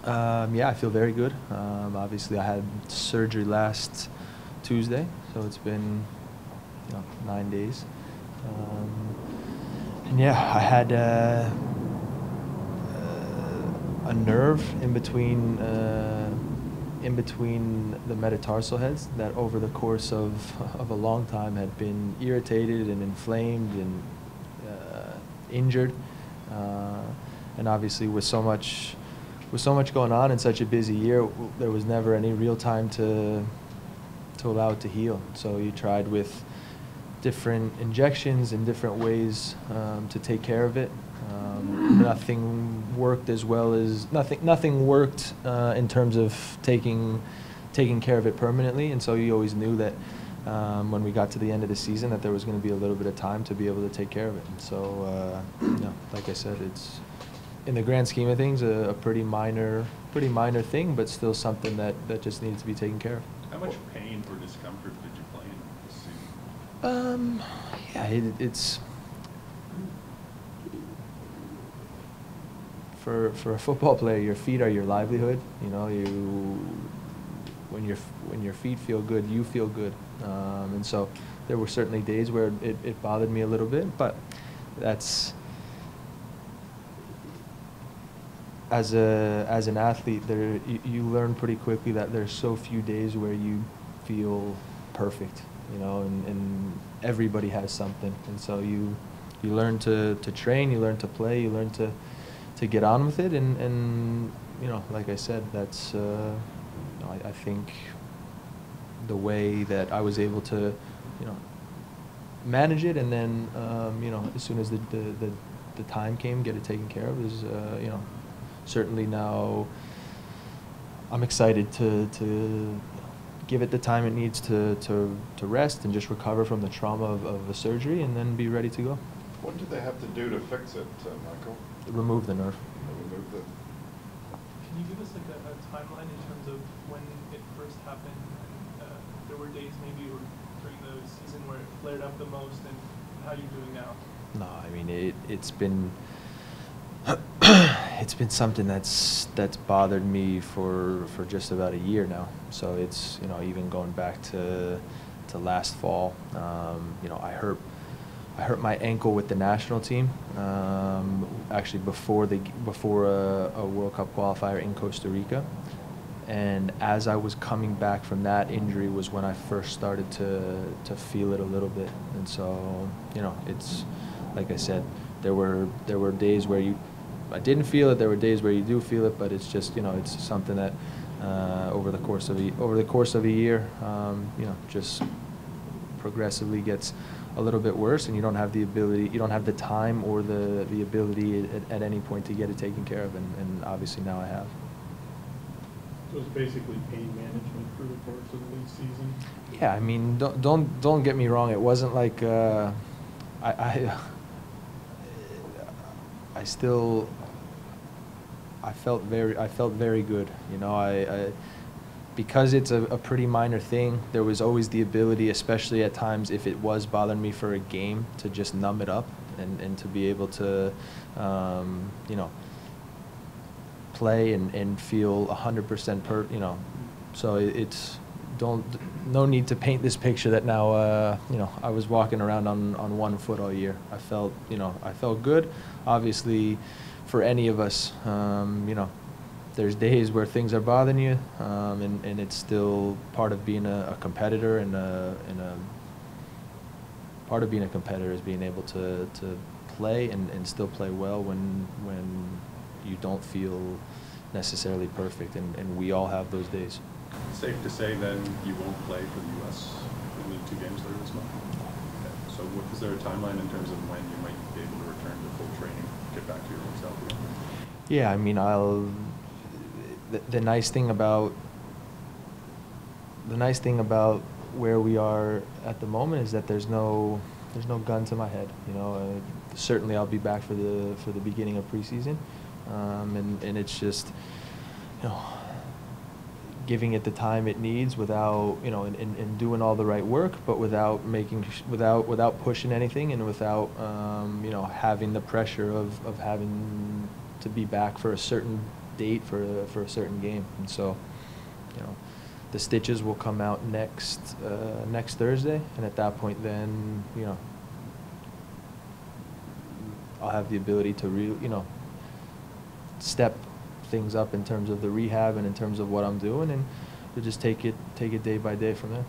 Yeah, I feel very good. Obviously, I had surgery last Tuesday, so it's been 9 days. And yeah, I had a nerve in between the metatarsal heads that over the course of a long time had been irritated and inflamed and injured. And obviously with so much going on in such a busy year, there was never any real time to allow it to heal. So you tried with different injections and different ways to take care of it. Nothing worked as well as nothing worked in terms of taking care of it permanently. And so you always knew that when we got to the end of the season that there was going to be a little bit of time to be able to take care of it. And so like I said, it's in the grand scheme of things a pretty minor thing, but still something that just needs to be taken care of. How much pain or discomfort did you play in this season? Yeah, it's for a football player, your feet are your livelihood. You know, when your feet feel good, you feel good. And so there were certainly days where it bothered me a little bit, but that's as an athlete, you learn pretty quickly that there's so few days where you feel perfect, you know, and everybody has something, and so you learn to train, you learn to play, you learn to get on with it, and you know, like I said, that's I think the way that I was able to, you know, manage it, and then you know, as soon as the time came, get it taken care of is you know, certainly now I'm excited to give it the time it needs to rest and just recover from the trauma of the surgery, and then be ready to go. What did they have to do to fix it, Michael? Remove the nerve. They removed it. Can you give us like a timeline in terms of when it first happened? And there were days maybe or during the season where it flared up the most, and how are you doing now? No, I mean it's been it's been something that's bothered me for just about a year now. So it's, you know, even going back to last fall. You know, I hurt my ankle with the national team, actually before a World Cup qualifier in Costa Rica. And as I was coming back from that injury was when I first started to feel it a little bit. And so, you know, it's like I said, there were days where I didn't feel it. There were days where you do feel it, but it's just, you know, it's something that over the course of a year, you know, just progressively gets a little bit worse, and you don't have the time or the ability at any point to get it taken care of, and obviously now I have. So it's basically pain management through the course of the league season? Yeah, I mean, don't get me wrong. It wasn't like I felt very good. You know, because it's a pretty minor thing, there was always the ability, especially at times if it was bothering me for a game, to just numb it up and to be able to, you know, play and feel 100% you know. So it's no need to paint this picture that now, you know, I was walking around on 1 foot all year. I felt good. Obviously, for any of us, you know, there's days where things are bothering you, and it's still part of being a competitor, and part of being a competitor is being able to play and still play well when you don't feel necessarily perfect, and we all have those days. Safe to say then you won't play for the U.S. in the 2 games later this month? Okay. So is there a timeline in terms of when you might be able to return to full training, get back to your own self? Yeah, I mean, the nice thing about where we are at the moment is that there's no gun to my head. You know, certainly I'll be back for the beginning of preseason, and it's just, you know, giving it the time it needs without, you know, and doing all the right work, but without pushing anything, and without you know, having the pressure of having to be back for a certain date for a certain game, and so, you know, the stitches will come out next Thursday, and at that point, then, you know, I'll have the ability to step things up in terms of the rehab and in terms of what I'm doing, and we'll just take it day by day from there.